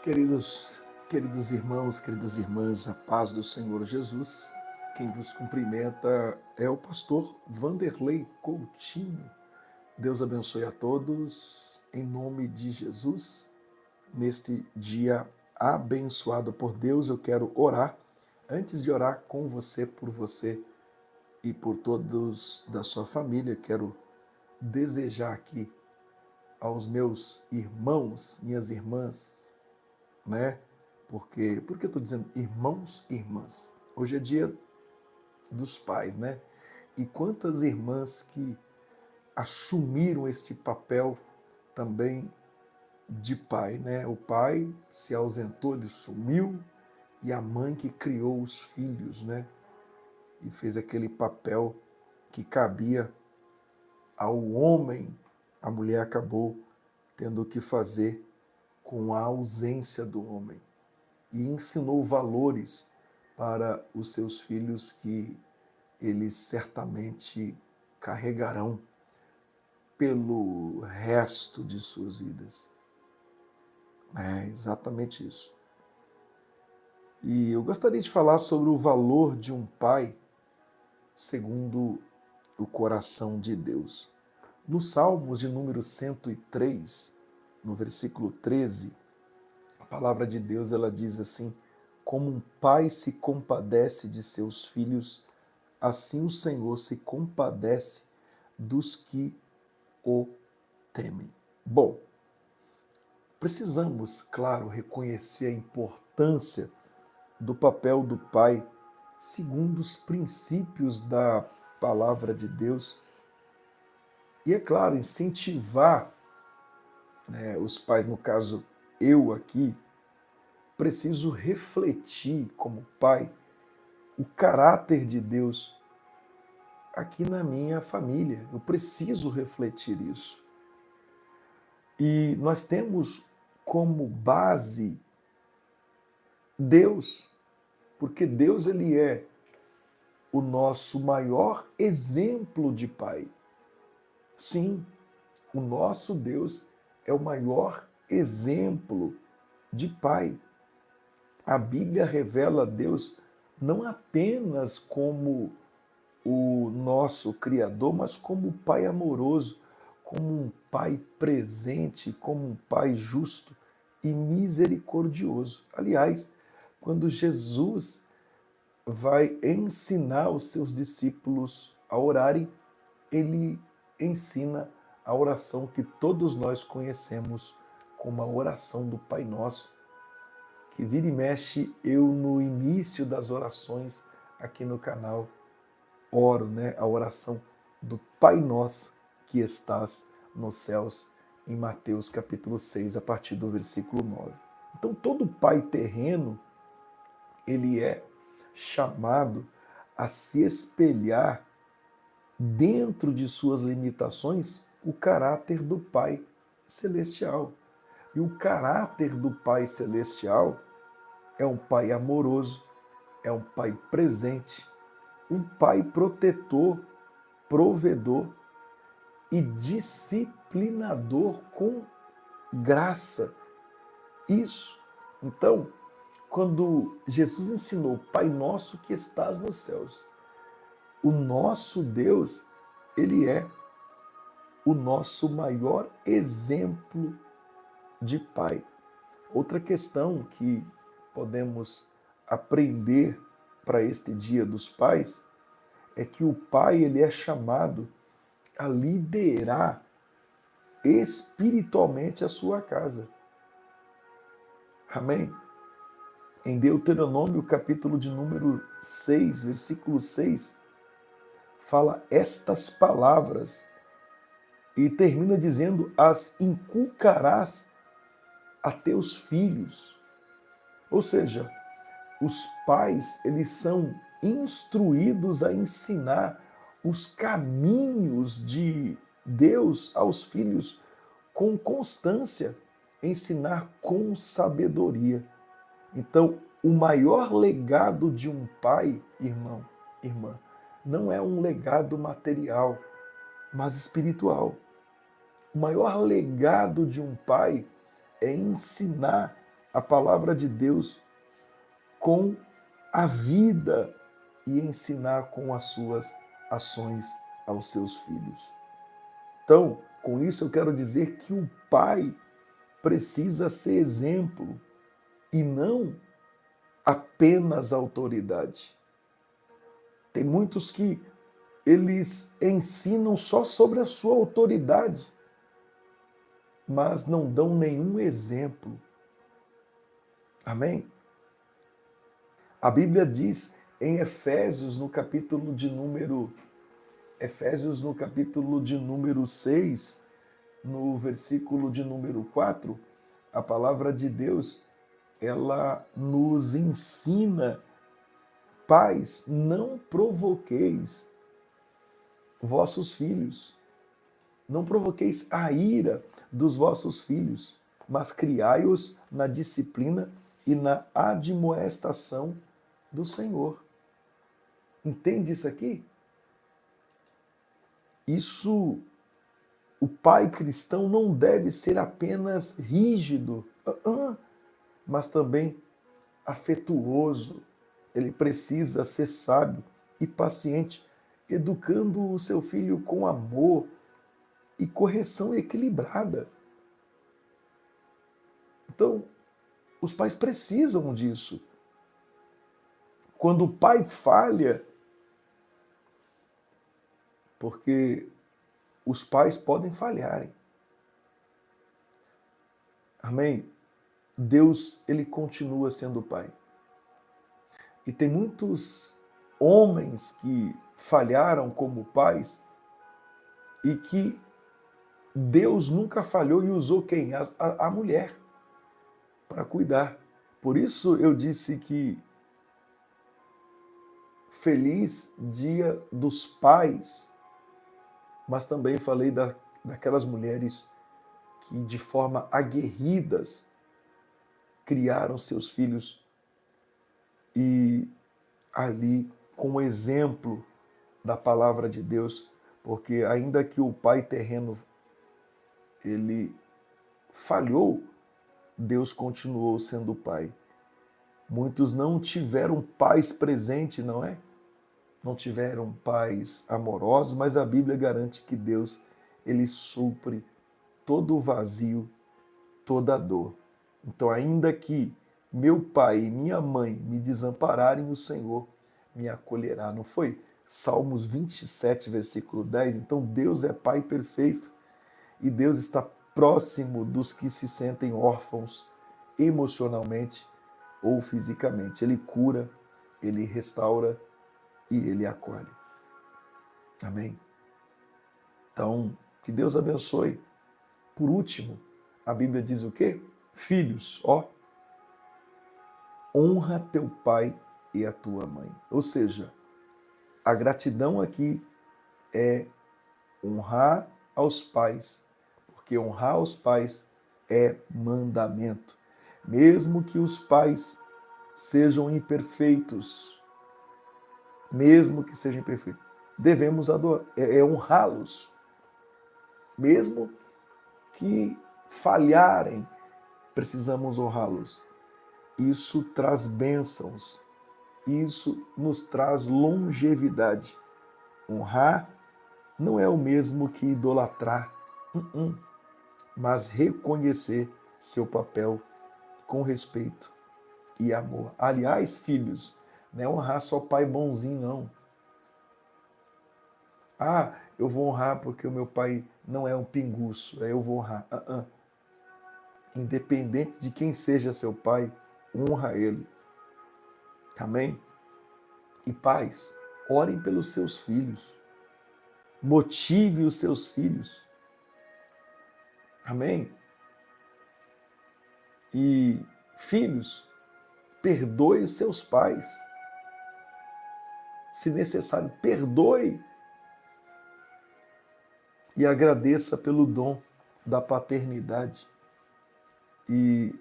Queridos irmãos, queridas irmãs, a paz do Senhor Jesus. Quem vos cumprimenta é o pastor Vanderlei Coutinho. Deus abençoe a todos, em nome de Jesus. Neste dia abençoado por Deus, eu quero orar. Antes de orar com você, por você e por todos da sua família, quero desejar aqui aos meus irmãos, minhas irmãs, né? Por que eu estou dizendo irmãos e irmãs? Hoje é dia dos pais, né? E quantas irmãs que assumiram este papel também de pai, né? O pai se ausentou, ele sumiu, e a mãe que criou os filhos, né? E fez aquele papel que cabia ao homem, a mulher acabou tendo que fazer com a ausência do homem. E ensinou valores para os seus filhos que eles certamente carregarão pelo resto de suas vidas. É exatamente isso. E eu gostaria de falar sobre o valor de um pai segundo o coração de Deus. No Salmos de número 103, no versículo 13, a palavra de Deus ela diz assim: como um pai se compadece de seus filhos, assim o Senhor se compadece dos que o temem. Bom, precisamos, claro, reconhecer a importância do papel do pai segundo os princípios da palavra de Deus. E, é claro, incentivar, né, os pais, no caso eu aqui, preciso refletir como pai o caráter de Deus aqui na minha família. Eu preciso refletir isso. E nós temos como base Deus, porque Deus ele é o nosso maior exemplo de pai. Sim, o nosso Deus é o maior exemplo de pai. A Bíblia revela Deus não apenas como o nosso Criador, mas como um pai amoroso, como um pai presente, como um pai justo e misericordioso. Aliás, quando Jesus vai ensinar os seus discípulos a orarem, ele ensina a oração que todos nós conhecemos como a oração do Pai Nosso, que vira e mexe eu no início das orações aqui no canal oro, né, a oração do Pai Nosso que estás nos céus, em Mateus capítulo 6, a partir do versículo 9. Então todo pai terreno, ele é chamado a se espelhar dentro de suas limitações o caráter do Pai Celestial. E o caráter do Pai Celestial é um Pai amoroso, é um Pai presente, um Pai protetor, provedor e disciplinador com graça. Isso. Então, quando Jesus ensinou, Pai Nosso que estás nos céus, o nosso Deus, ele é o nosso maior exemplo de pai. Outra questão que podemos aprender para este Dia dos Pais é que o pai ele é chamado a liderar espiritualmente a sua casa. Amém? Em Deuteronômio, capítulo de número 6, versículo 6, fala estas palavras e termina dizendo: as inculcarás a teus filhos. Ou seja, os pais, eles são instruídos a ensinar os caminhos de Deus aos filhos com constância, ensinar com sabedoria. Então, o maior legado de um pai, irmão, irmã, não é um legado material, mas espiritual. O maior legado de um pai é ensinar a palavra de Deus com a vida e ensinar com as suas ações aos seus filhos. Então, com isso eu quero dizer que o pai precisa ser exemplo e não apenas autoridade. Tem muitos que eles ensinam só sobre a sua autoridade, mas não dão nenhum exemplo. Amém? A Bíblia diz em Efésios, no capítulo de número 6, no versículo de número 4, a palavra de Deus, ela nos ensina: pais, não provoqueis vossos filhos, não provoqueis a ira dos vossos filhos, mas criai-os na disciplina e na admoestação do Senhor. Entende isso aqui? Isso, o pai cristão não deve ser apenas rígido, mas também afetuoso. Ele precisa ser sábio e paciente, educando o seu filho com amor e correção equilibrada. Então, os pais precisam disso. Quando o pai falha, porque os pais podem falharem. Amém? Deus, ele continua sendo pai. E tem muitos homens que falharam como pais e que Deus nunca falhou e usou quem? A mulher para cuidar. Por isso eu disse que feliz dia dos pais, mas também falei daquelas mulheres que de forma aguerridas criaram seus filhos e ali com o exemplo da palavra de Deus, porque ainda que o pai terreno ele falhou, Deus continuou sendo pai. Muitos não tiveram pais presentes, não é? Não tiveram pais amorosos, mas a Bíblia garante que Deus, ele supre todo o vazio, toda a dor. Então, ainda que meu pai e minha mãe me desampararem, o Senhor me acolherá. Não foi? Salmos 27, versículo 10. Então, Deus é pai perfeito e Deus está próximo dos que se sentem órfãos emocionalmente ou fisicamente. Ele cura, ele restaura e ele acolhe. Amém? Então, que Deus abençoe. Por último, a Bíblia diz o quê? Filhos, honra teu pai e a tua mãe. Ou seja, a gratidão aqui é honrar aos pais, porque honrar os pais é mandamento. Mesmo que os pais sejam imperfeitos, devemos honrá-los. Mesmo que falharem, precisamos honrá-los. Isso traz bênçãos, isso nos traz longevidade. Honrar não é o mesmo que idolatrar, mas reconhecer seu papel com respeito e amor. Aliás, filhos, não é honrar só pai bonzinho, não. Eu vou honrar porque o meu pai não é um pinguço, eu vou honrar. Independente de quem seja seu pai, honra ele. Amém? E pais, orem pelos seus filhos. Motive os seus filhos. Amém? E filhos, perdoe os seus pais. Se necessário, perdoe. E agradeça pelo dom da paternidade. E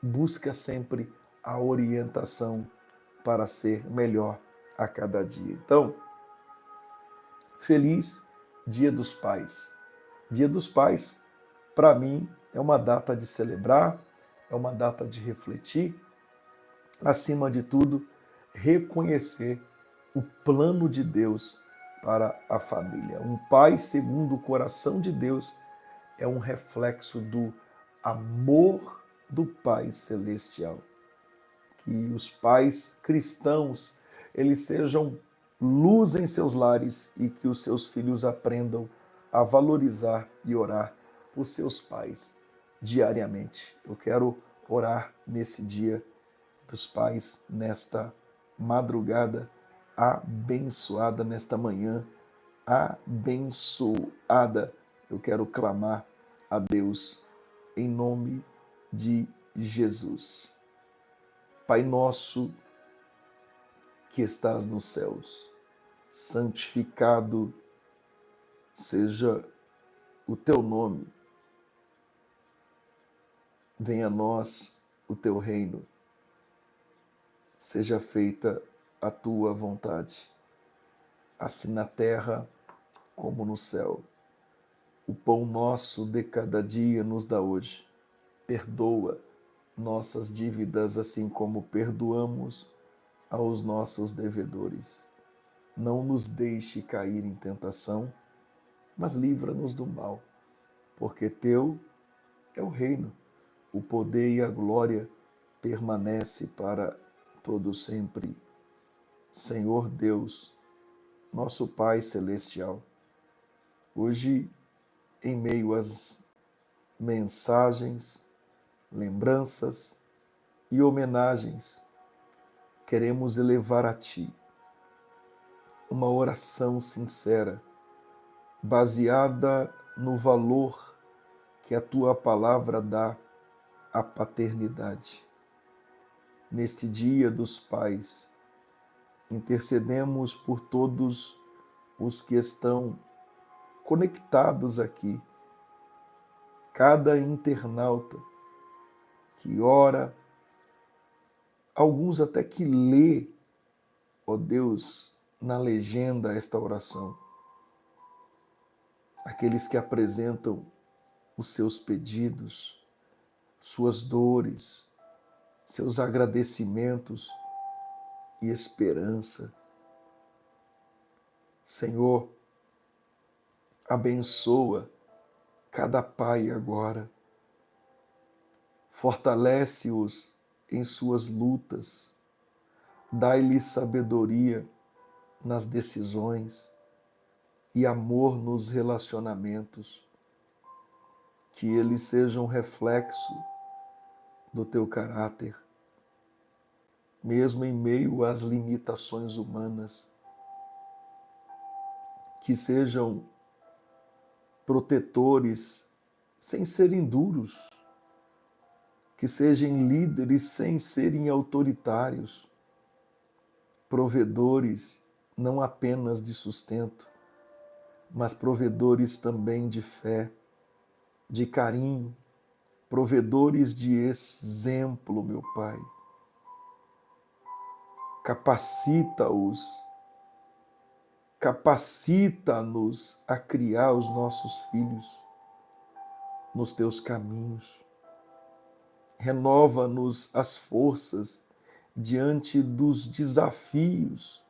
busca sempre a orientação para ser melhor a cada dia. Então, feliz Dia dos Pais. Dia dos Pais, para mim, é uma data de celebrar, é uma data de refletir, acima de tudo, reconhecer o plano de Deus para a família. Um pai segundo o coração de Deus é um reflexo do amor do Pai Celestial. Que os pais cristãos, eles sejam luz em seus lares e que os seus filhos aprendam a valorizar e orar por seus pais diariamente. Eu quero orar nesse dia dos pais, nesta madrugada abençoada, nesta manhã abençoada. Eu quero clamar a Deus em nome de Jesus. Pai nosso que estás nos céus, santificado seja o teu nome. Venha a nós o teu reino. Seja feita a tua vontade, assim na terra como no céu. O pão nosso de cada dia nos dá hoje. Perdoa nossas dívidas, assim como perdoamos aos nossos devedores. Não nos deixe cair em tentação, mas livra-nos do mal, porque teu é o reino, o poder e a glória permanece para todo sempre. Senhor Deus, nosso Pai celestial, hoje, em meio às mensagens, lembranças e homenagens, queremos elevar a Ti uma oração sincera, baseada no valor que a Tua palavra dá à paternidade. Neste Dia dos Pais, intercedemos por todos os que estão conectados aqui, cada internauta que ora, alguns até que lê, ó Deus, na legenda esta oração. Aqueles que apresentam os seus pedidos, suas dores, seus agradecimentos e esperança. Senhor, abençoa cada pai agora. Fortalece-os em suas lutas. Dai-lhes sabedoria nas decisões e amor nos relacionamentos. Que eles sejam reflexo do teu caráter, mesmo em meio às limitações humanas. Que sejam protetores sem serem duros, que sejam líderes sem serem autoritários, provedores não apenas de sustento, mas provedores também de fé, de carinho, provedores de exemplo, meu Pai. Capacita-nos a criar os nossos filhos nos teus caminhos. Renova-nos as forças diante dos desafios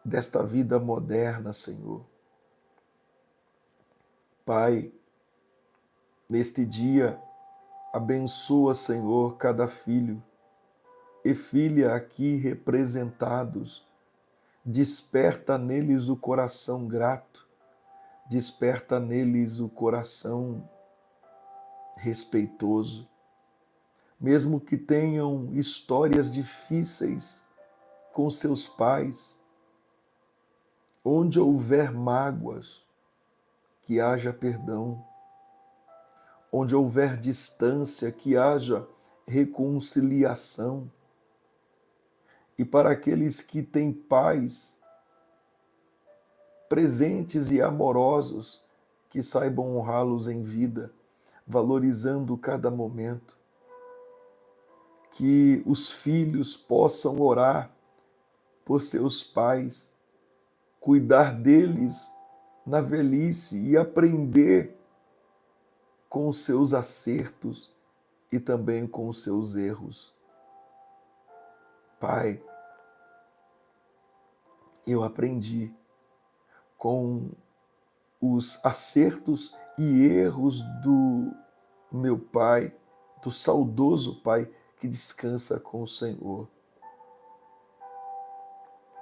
desta vida moderna, Senhor. Pai, neste dia, abençoa, Senhor, cada filho e filha aqui representados. Desperta neles o coração grato, desperta neles o coração respeitoso. Mesmo que tenham histórias difíceis com seus pais, onde houver mágoas, que haja perdão. Onde houver distância, que haja reconciliação. E para aqueles que têm pais presentes e amorosos, que saibam honrá-los em vida, valorizando cada momento. Que os filhos possam orar por seus pais, cuidar deles na velhice e aprender com os seus acertos e também com os seus erros. Pai, eu aprendi com os acertos e erros do meu pai, do saudoso pai que descansa com o Senhor.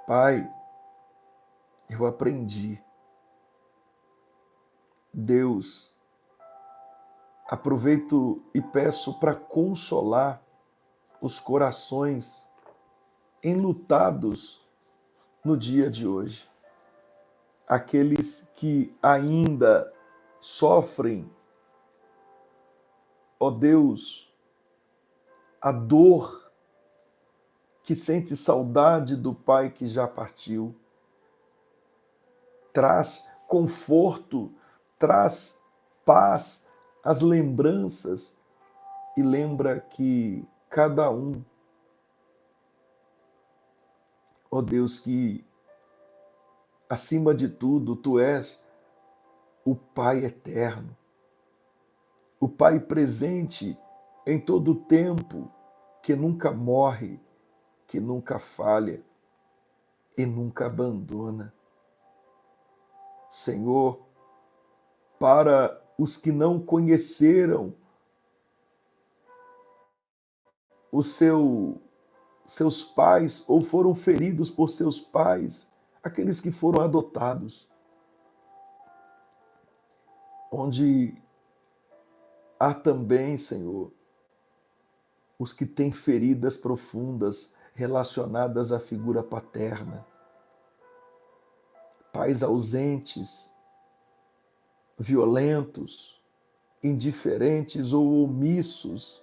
Pai, eu aprendi. Deus, aproveito e peço para consolar os corações enlutados no dia de hoje. Aqueles que ainda sofrem, ó Deus, a dor, que sente saudade do pai que já partiu. Traz conforto, traz paz às lembranças e lembra que cada um, ó Deus, que acima de tudo tu és o Pai eterno, o Pai presente em todo o tempo, que nunca morre, que nunca falha e nunca abandona. Senhor, para os que não conheceram seus pais ou foram feridos por seus pais, aqueles que foram adotados, onde há também, Senhor, os que têm feridas profundas relacionadas à figura paterna, pais ausentes, violentos, indiferentes ou omissos.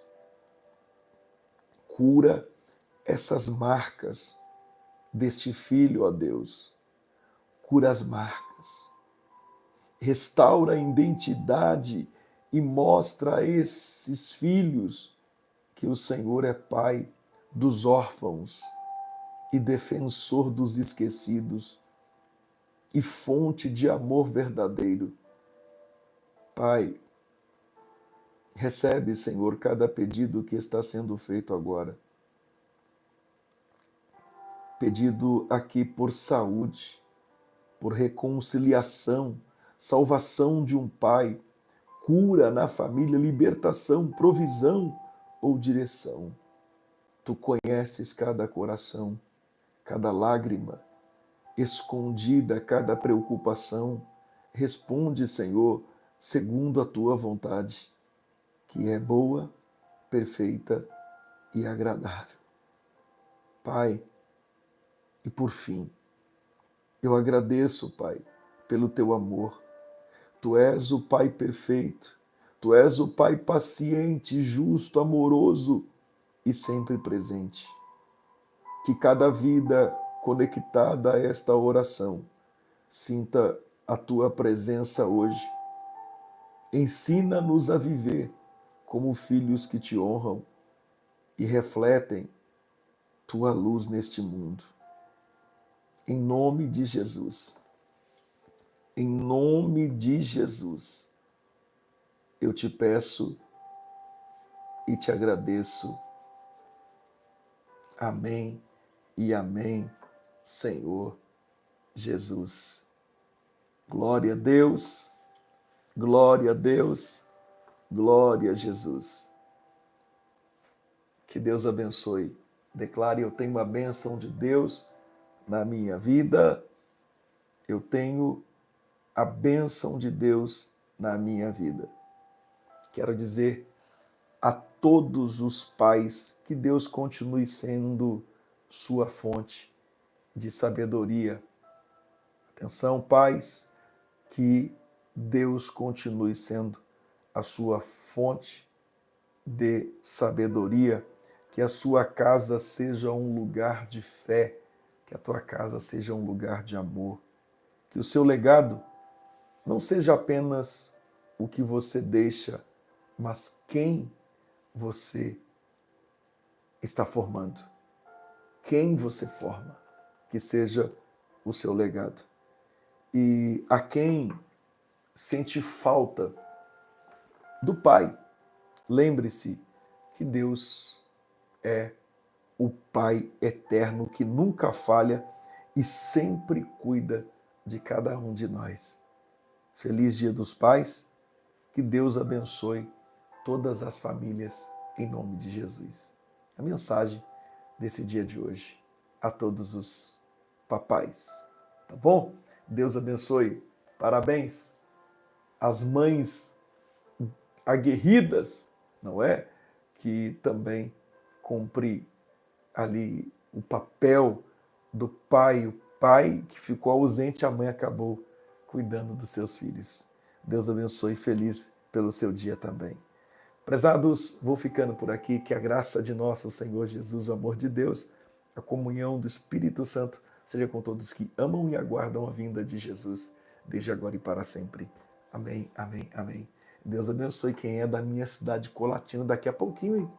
Cura essas marcas deste filho, ó Deus. Cura as marcas. Restaura a identidade e mostra a esses filhos que o Senhor é Pai dos órfãos e defensor dos esquecidos e fonte de amor verdadeiro. Pai, recebe, Senhor, cada pedido que está sendo feito agora. Pedido aqui por saúde, por reconciliação, salvação de um pai, cura na família, libertação, provisão ou direção. Tu conheces cada coração, cada lágrima escondida, cada preocupação. Responde, Senhor, segundo a tua vontade, que é boa, perfeita e agradável. Pai, e por fim, eu agradeço, Pai, pelo teu amor. Tu és o Pai perfeito, tu és o Pai paciente, justo, amoroso e sempre presente. Que cada vida conectada a esta oração sinta a tua presença hoje. Ensina-nos a viver como filhos que te honram e refletem tua luz neste mundo. Em nome de Jesus. Em nome de Jesus, eu te peço e te agradeço. Amém e amém, Senhor Jesus. Glória a Deus, glória a Deus, glória a Jesus. Que Deus abençoe. Declare: eu tenho a bênção de Deus na minha vida. Eu tenho a bênção de Deus na minha vida. Quero dizer a todos os pais que Deus continue sendo sua fonte de sabedoria. Atenção, pais, que Deus continue sendo a sua fonte de sabedoria, que a sua casa seja um lugar de fé, que a tua casa seja um lugar de amor, que o seu legado não seja apenas o que você deixa, mas quem você está formando. Quem você forma, que seja o seu legado. E a quem sente falta do pai, lembre-se que Deus é o Pai eterno que nunca falha e sempre cuida de cada um de nós. Feliz Dia dos Pais, que Deus abençoe todas as famílias em nome de Jesus. A mensagem desse dia de hoje a todos os papais, tá bom? Deus abençoe. Parabéns às mães aguerridas, não é? Que também cumpre ali o papel do pai, o pai que ficou ausente, a mãe acabou cuidando dos seus filhos. Deus abençoe, feliz pelo seu dia também. Prezados, vou ficando por aqui, que a graça de nosso Senhor Jesus, o amor de Deus, a comunhão do Espírito Santo seja com todos que amam e aguardam a vinda de Jesus, desde agora e para sempre. Amém, amém, amém. Deus abençoe quem é da minha cidade Colatina. Daqui a pouquinho,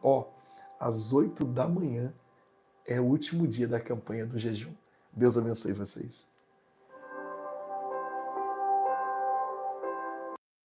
às 8 da manhã, é o último dia da campanha do jejum. Deus abençoe vocês.